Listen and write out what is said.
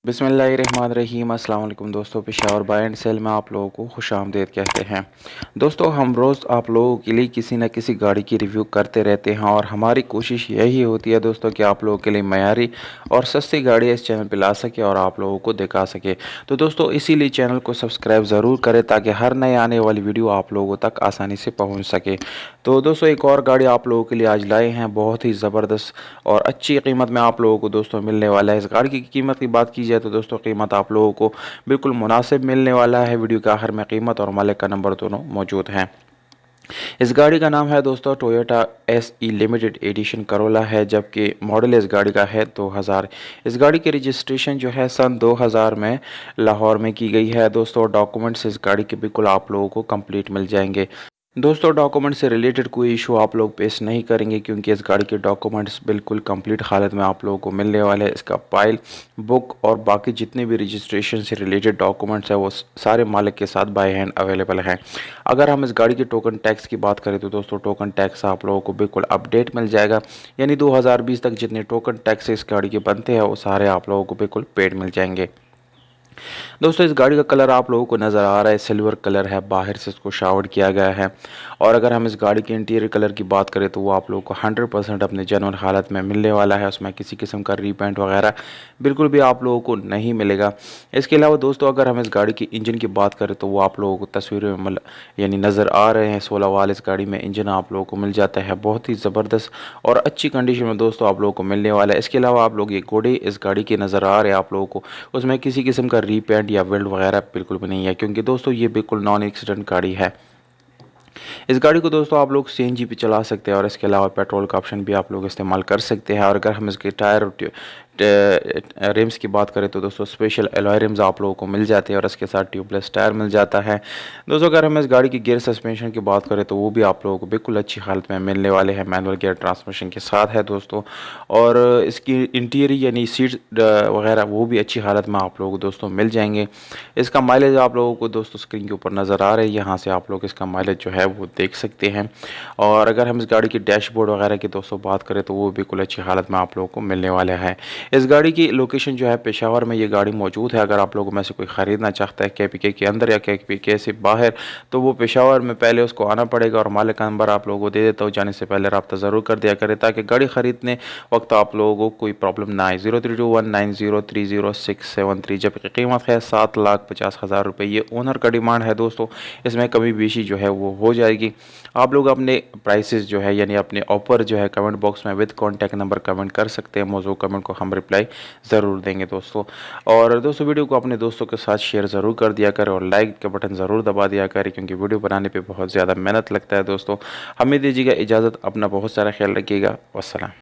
बिस्मिल्लाहिर्रहमानिर्रहीम। अस्सलाम वालेकुम दोस्तों, पेशावर बाय एंड सेल में आप लोगों को खुशामदीद कहते हैं। दोस्तों, हम रोज़ आप लोगों के लिए किसी न किसी गाड़ी की रिव्यू करते रहते हैं और हमारी कोशिश यही होती है दोस्तों कि आप लोगों के लिए मयारी और सस्ती गाड़ी इस चैनल पे ला सके और आप लोगों को दिखा सके। तो दोस्तों, इसीलिए चैनल को सब्सक्राइब ज़रूर करें ताकि हर नए आने वाली वीडियो आप लोगों तक आसानी से पहुँच सके। तो दोस्तों, एक और गाड़ी आप लोगों के लिए आज लाए हैं, बहुत ही ज़बरदस्त और अच्छी कीमत में आप लोगों को दोस्तों मिलने वाला है। इस गाड़ी की कीमत की बात की जाए तो दोस्तों, कीमत आप लोगों को बिल्कुल मुनासिब मिलने वाला है। वीडियो के आखिर में कीमत और मालिक का नंबर दोनों मौजूद हैं। इस गाड़ी का नाम है दोस्तों Toyota SE limited edition Corolla है, जबकि मॉडल इस गाड़ी का है 2000। इस गाड़ी की रजिस्ट्रेशन जो है सन 2000 में लाहौर में की गई है। दोस्तों, डॉक्यूमेंट्स इस गाड़ी के बिल्कुल आप लोगों को कंप्लीट मिल जाएंगे। दोस्तों, डॉक्यूमेंट से रिलेटेड कोई इशू आप लोग पेश नहीं करेंगे क्योंकि इस गाड़ी के डॉक्यूमेंट्स बिल्कुल कंप्लीट हालत में आप लोगों को मिलने वाले हैं। इसका फाइल बुक और बाकी जितने भी रजिस्ट्रेशन से रिलेटेड डॉक्यूमेंट्स हैं वो सारे मालिक के साथ बाय हैंड अवेलेबल हैं। अगर हम इस गाड़ी के टोकन टैक्स की बात करें तो दोस्तों, टोकन टैक्स आप लोगों को बिल्कुल अपडेट मिल जाएगा, यानी 2020 तक जितने टोकन टैक्स इस गाड़ी के बनते हैं वो सारे आप लोगों को बिल्कुल पेड मिल जाएंगे। दोस्तों, इस गाड़ी का कलर आप लोगों को नज़र आ रहा है, सिल्वर कलर है, बाहर से इसको शावर्ड किया गया है। और अगर हम इस गाड़ी के इंटीरियर कलर की बात करें तो वो आप लोगों को 100% अपने जेन्युइन हालत में मिलने वाला है। उसमें किसी किस्म का रीपेंट वगैरह बिल्कुल भी आप लोगों को नहीं मिलेगा। इसके अलावा दोस्तों, अगर हम इस गाड़ी की इंजन की बात करें तो वो आप लोगों को तस्वीरों में यानी नज़र आ रहे हैं। 16 वाल इस गाड़ी में इंजन आप लोगों को मिल जाता है, बहुत ही ज़बरदस्त और अच्छी कंडीशन में दोस्तों आप लोगों को मिलने वाला है। इसके अलावा आप लोग ये घोड़े इस गाड़ी के नज़र आ रहे हैं आप लोगों को, उसमें किसी किस्म का रीपेंट या वेल्ड वगैरह बिल्कुल भी नहीं है क्योंकि दोस्तों ये बिल्कुल नॉन एक्सीडेंट गाड़ी है। इस गाड़ी को दोस्तों आप लोग सीएनजी पे चला सकते हैं और इसके अलावा पेट्रोल का ऑप्शन भी आप लोग इस्तेमाल कर सकते हैं। और अगर हम इसके टायर और रिम्स की बात करें तो दोस्तों स्पेशल एलॉय रिम्स आप लोगों को मिल जाते हैं और इसके साथ ट्यूबलेस टायर मिल जाता है। दोस्तों, अगर हम इस गाड़ी की गियर सस्पेंशन की बात करें तो वो भी आप लोगों को बिल्कुल अच्छी हालत में मिलने वाले हैं, मैनुअल गियर ट्रांसमिशन के साथ है दोस्तों। और इसकी इंटीरियर यानी सीट वगैरह वो भी अच्छी हालत में आप लोगों को दोस्तों मिल जाएंगे। इसका माइलेज आप लोगों को दोस्तों स्क्रीन के ऊपर नज़र आ रहा है, यहाँ से आप लोग इसका माइलेज जो है वो देख सकते हैं। और अगर हम इस गाड़ी की डैशबोर्ड वगैरह की दोस्तों बात करें तो वो बिल्कुल अच्छी हालत में आप लोगों को मिलने वाला है। इस गाड़ी की लोकेशन जो है पेशावर में ये गाड़ी मौजूद है। अगर आप लोगों में से कोई ख़रीदना चाहता है केपीके के अंदर या केपीके से बाहर तो वो पेशावर में पहले उसको आना पड़ेगा और मालिक का नंबर आप लोगों को दे देता हूँ, जाने से पहले रब्ता ज़रूर कर दिया करें ताकि गाड़ी ख़रीदने वक्त आप लोगों को कोई प्रॉब्लम ना आए। 032190300673, जबकि कीमत है 7,50,000 रुपये। ये ओनर का डिमांड है दोस्तों, इसमें कमी बेशी जो है वो हो जाएगी। आप लोग अपने प्राइसेस जो है यानी अपने ऑफर जो है कमेंट बॉक्स में विद कॉन्टैक्ट नंबर कमेंट कर सकते हैं। मौजूद कमेंट को हम रिप्लाई ज़रूर देंगे दोस्तों। और दोस्तों, वीडियो को अपने दोस्तों के साथ शेयर ज़रूर कर दिया करें और लाइक का बटन ज़रूर दबा दिया करें क्योंकि वीडियो बनाने पे बहुत ज़्यादा मेहनत लगता है दोस्तों। हमें दीजिएगा इजाज़त, अपना बहुत सारा ख्याल रखिएगा। वस्सलाम।